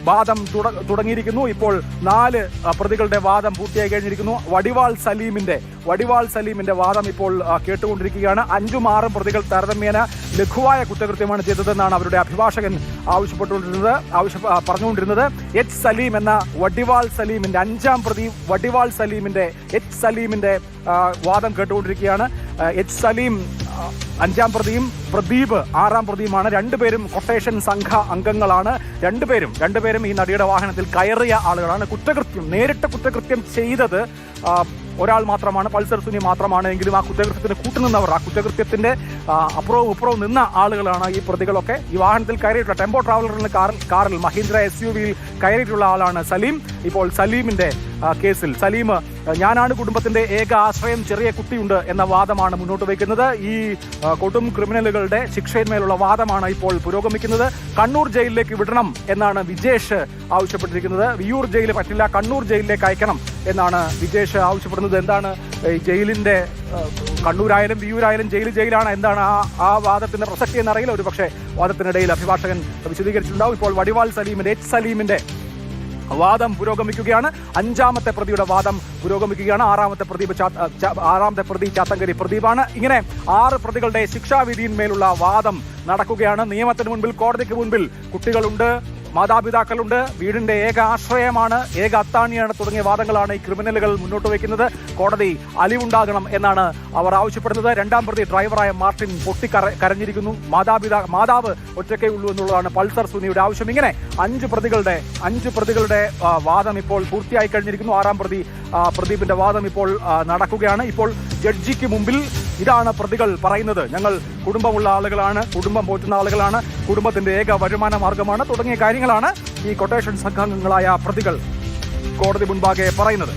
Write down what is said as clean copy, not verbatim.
വാദം തുടങ്ങിയിരിക്കുന്നു. ഇപ്പോൾ 4 പ്രതികളുടെ വാദം പൂർത്തിയായി കഴിഞ്ഞിരിക്കുന്നു. വടിവാൾ സലീമിന്റെ വാദം ഇപ്പോൾ കേട്ടുകൊണ്ടിരിക്കുകയാണ്. 5ഉം 6ഉം പ്രതികൾ താരതമ്യേന ലഘുവായ കുറ്റകൃത്യമാണ് ചെയ്തതെന്നാണ് അവരുടെ അഭിഭാഷകൻ പറഞ്ഞുകൊണ്ടിരുന്നത്. എച്ച് സലീം എന്ന വടിവാൾ സലീമിന്റെ 5ാം പ്രതി വടിവാൾ സലീമിന്റെ എച്ച് സലീമിന്റെ വാദം കേട്ടുകൊണ്ടിരിക്കുകയാണ്. എച്ച് സലീം 5ാം പ്രതിയും പ്രദീപ് 6ാം പ്രതിയുമാണ്. രണ്ടുപേരും കൊട്ടേഷൻ സംഘ അംഗങ്ങളാണ്. രണ്ടുപേരും ഈ നടിയുടെ വാഹനത്തിൽ കയറിയ ആളുകളാണ്. നേരിട്ട് കുറ്റകൃത്യം ചെയ്തത് ഒരാൾ മാത്രമാണ്, പൾസർ സുനി മാത്രമാണ്. എങ്കിലും ആ കുറ്റകൃത്യത്തിന് കൂട്ടുനിന്നവർ, ആ കുറ്റകൃത്യത്തിന്റെ അപ്പുറവും നിന്ന ആളുകളാണ് ഈ പ്രതികളൊക്കെ. ഈ വാഹനത്തിൽ കയറിയിട്ടുള്ള ടെമ്പോ ട്രാവലറിന്റെ കാറിൽ മഹീന്ദ്ര SUV കയറിയിട്ടുള്ള ആളാണ് സലീം. ഇപ്പോൾ സലീമിന്റെ കേസിൽ സലീം ഞാനാണ് കുടുംബത്തിന്റെ ഏക ആശ്രയം, ചെറിയ കുട്ടിയുണ്ട് എന്ന വാദമാണ് മുന്നോട്ട് വയ്ക്കുന്നത്. ഈ കൊടും ക്രിമിനലുകളുടെ ശിക്ഷയിന്മേലുള്ള വാദമാണ് ഇപ്പോൾ പുരോഗമിക്കുന്നത്. കണ്ണൂർ ജയിലിലേക്ക് വിടണം എന്നാണ് വിജേഷ് ആവശ്യപ്പെട്ടിരിക്കുന്നത്. വിയ്യൂർ ജയിൽ പറ്റില്ല, കണ്ണൂർ ജയിലിലേക്ക് അയക്കണം എന്നാണ് വിജേഷ് ആവശ്യപ്പെടുന്നത്. എന്താണ് ജയിലിന്റെ കണ്ണൂരായാലും വിയ്യൂരായാലും ജയിലാണ്, എന്താണ് ആ വാദത്തിന്റെ പ്രസക്തി എന്നറിയില്ല. ഒരു പക്ഷേ വാദത്തിനിടയിൽ അഭിഭാഷകൻ വിശദീകരിച്ചിട്ടുണ്ടാവും. ഇപ്പോൾ വടിവാൾ സലീമിന്റെ എച്ച് സലീമിന്റെ വാദം പുരോഗമിക്കുകയാണ്. 5ാമത്തെ പ്രതിയുടെ വാദം പുരോഗമിക്കുകയാണ്. 6ാമത്തെ പ്രതി ചാത്തങ്കരി പ്രദീപാണ്. ഇങ്ങനെ 6 പ്രതികളുടെ ശിക്ഷാവിധിയിന്മേലുള്ള വാദം നടക്കുകയാണ്. നിയമത്തിന് മുൻപിൽ, കോടതിക്ക് മുൻപിൽ കുട്ടികളുണ്ട്, മാതാപിതാക്കളുണ്ട്, വീടിന്റെ ഏക ആശ്രയമാണ്, ഏക അത്താണിയാണ് തുടങ്ങിയ വാദങ്ങളാണ് ഈ ക്രിമിനലുകൾ മുന്നോട്ട് വയ്ക്കുന്നത്. കോടതി അലിവുണ്ടാകണം എന്നാണ് അവർ ആവശ്യപ്പെടുന്നത്. 2ാം പ്രതി ഡ്രൈവറായ മാർട്ടിൻ കരഞ്ഞിരിക്കുന്നു. മാതാവ് ഒറ്റയ്ക്കേ ഉള്ളൂ എന്നുള്ളതാണ് പൾസർ സുനിയുടെ ആവശ്യം. ഇങ്ങനെ 5 പ്രതികളുടെ വാദം ഇപ്പോൾ പൂർത്തിയായി കഴിഞ്ഞിരിക്കുന്നു. 6ാം പ്രതി പ്രദീപിന്റെ വാദം ഇപ്പോൾ നടക്കുകയാണ്. ഇപ്പോൾ ജഡ്ജിക്ക് മുമ്പിൽ ഇതാണ് പ്രതികൾ പറയുന്നത്. ഞങ്ങൾ കുടുംബമുള്ള ആളുകളാണ്, കുടുംബം പോറ്റുന്ന ആളുകളാണ്, കുടുംബത്തിന്റെ ഏക വരുമാന മാർഗമാണ് തുടങ്ങിയ കാര്യങ്ങളാണ് ഈ കൊട്ടേഷൻ സംഘാംഗങ്ങളായ പ്രതികൾ കോടതി മുൻപാകെ പറയുന്നത്.